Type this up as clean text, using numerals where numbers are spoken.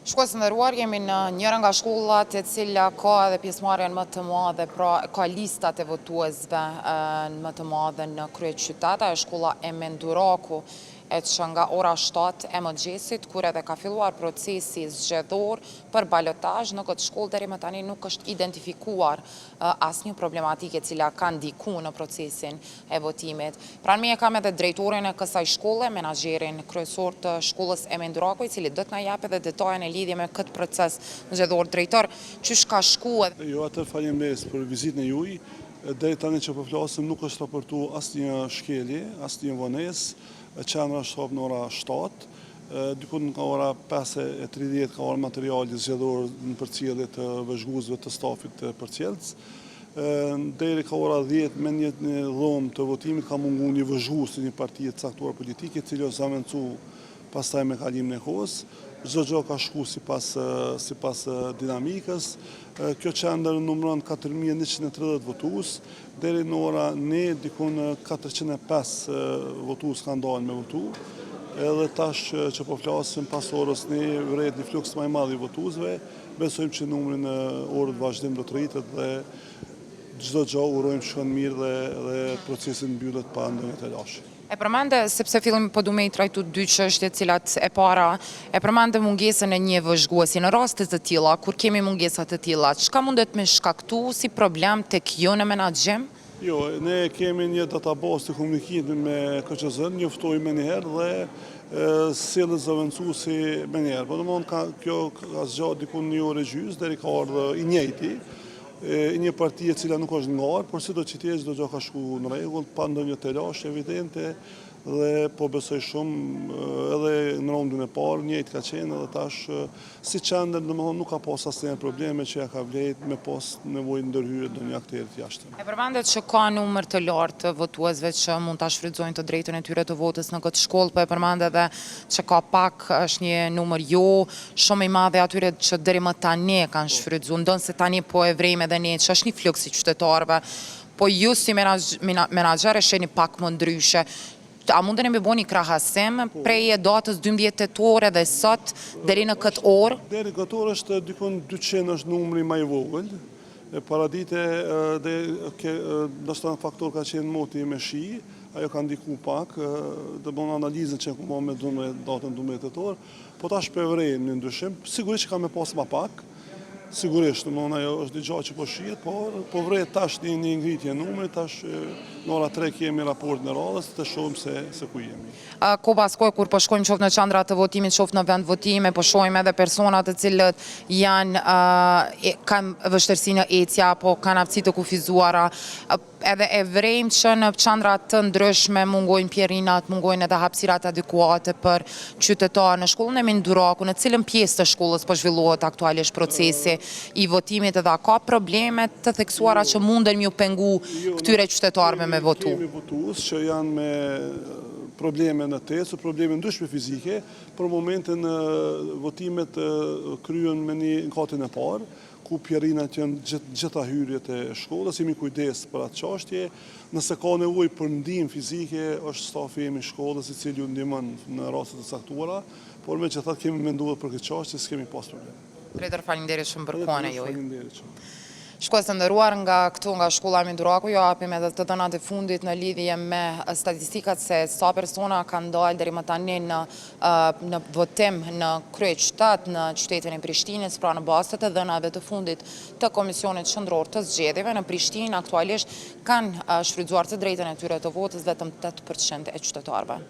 Shkues të nderuar, jemi në njëra nga shkollat e cila ka edhe pjesëmarrjen më të madhe, pra ka listat e votuesve më të madhe në kryeqytet, ajo shkolla e Menduraku, e që nga ora 7 e mëngjesit, kur edhe ka filluar procesi zgjedhor për balotazh në këtë shkollë, deri më tani nuk është identifikuar asnjë problematike e cila ka ndikuar në procesin e votimit. Pranë mie kam edhe drejtorin e kësaj shkolle, menaxherin kryesor të shkollës e Menduraku, i cili do të na japë edhe detaje në lidhje me këtë proces zgjedhor. Drejtor, çish ka shkuar? Jo, atë faleminderit për vizitën e juaj. Deri tani që po flasim nuk është raportuar asnjë shkelje, asnjë vonesë. Qendra është hapur në ora 7, diku nga ora 5:30 ka ardhur materiali zgjedhor në përcjellje të vëzhguesve të stafit të përcjellës. Deri ka ora 10 me një dhomë të votimit ka munguar një vëzhgues të një partie të caktuar politike, i cili është zamencuar pastaj me kalimin e kohës. Çdo gjë ka shkuar sipas dinamikës. Kjo qendër numëron 4130 votues, deri në ora ne diku në 405 votues kanë dalë me votu. Edhe tash që po flasim pas orës ne vret një fluks më i madh i votuesve. Besojmë që numri në orët vazhdim do të rritet dhe çdo gjë urojmë shkon mirë dhe procesi mbyllet pa ndonjë telash. E përmende, sepse fillim po du me i trajtu dy çështje cilat e para, e përmende mungesën e një vëzhguesi. Në rastet të tilla, kur kemi mungesat të tilla, çka mundet me shkaktu si problem tek ju në menaxhim? Jo, ne kemi një database të komunikimit me KQZ-n, njoftojmë njëherë dhe sjellë zëvendësuesi me njëherë. Po domthonë kjo ka zgjatur diku një orë gjys deri ka ardhur i njëjti. Një parti e cila nuk është ngarë, por sido që tjetë çdo gjë ka shkuar në rregull, pa ndonjë telash evidente, dhe po besoj shumë edhe në raundin e parë, njëjtë ka qenë edhe tash si qendër, domethënë nuk ka pas asnjë probleme që ja ka vlejt me pas nevojë ndërhyrje ndonjë akteri të jashtëm. E përmendet që ka numër të lartë të votuesve që mund ta shfrytëzojnë të drejtën e tyre të votës në këtë shkollë, po e përmendet edhe që ka pak është një numër jo shumë i madh atyre që deri më tani kanë shfrytëzuar, ndonse tani po e vrejmë edhe ne që është një fluks i qytetarëve, po ju si menaxher e shihni pak më ndryshe. A mundeni me bëni krahasim prej datës 12 tetor dhe sot deri në këtë orë? Deri në këtë orë është diku 200 është numri më i vogël. Paradite ndoshta faktor ka qenë moti me shi, ajo ka ndikuar pak, do bëjmë analizën që ku me datën 12 tetor, po tash po vrejmë në ndryshim, sigurisht që ka më pas më pak. Sigurisht, ajo është diçka që po shihet, por po vret tash një ngritje numri, tash në ora 3 kemi raportin e radhës të shohim se ku jemi. Ko pas kohë kur po shkojmë qoftë në qendra të votimit, qoftë në vend votime, po shohim edhe persona të cilët kanë vështirësi në ecje apo kanë aftësi të kufizuara, edhe e vrejmë që në qendra të ndryshme mungojnë pjerinat, mungojnë edhe hapësirat adekuate për qytetarë. Në shkollën e Menduraku, në cilën pjesë të shkollës po zhvillohet aktualisht procesi i votimit, edhe ka probleme të theksuara që munden m'ju pengu këtyre qytetarëve me votu? Kemi votues që janë me probleme në tecë, probleme ndryshme fizike, për momentin votimet kryen me një katin e parë, ku pjerinat janë gjitha hyrjet e shkollës, jemi kujdes për atë çështje. Nëse ka nevojë për ndihmë fizike, është stafi i shkollës i cili ju ndihmon në raste të caktuara, por megjithatë kemi menduar për këtë çështje, s'kemi pas probleme. Drejtor, faleminderit shumë për kohën e juaj. Faleminderit shumë. Shkues të nderuar, nga shkolla e Menduraku, ju japim edhe të dhënat e fundit në lidhje me statistikat se sa persona kanë dalë deri më tani në votim në kryeqytet, në qytetin e Prishtinës, pra në bazë të dhënave të fundit të Komisionit Qendror të Zgjedhjeve. Në Prishtinë aktualisht kanë shfrytzuar të drejtën e tyre të votës vetëm 8% e qytetarëve.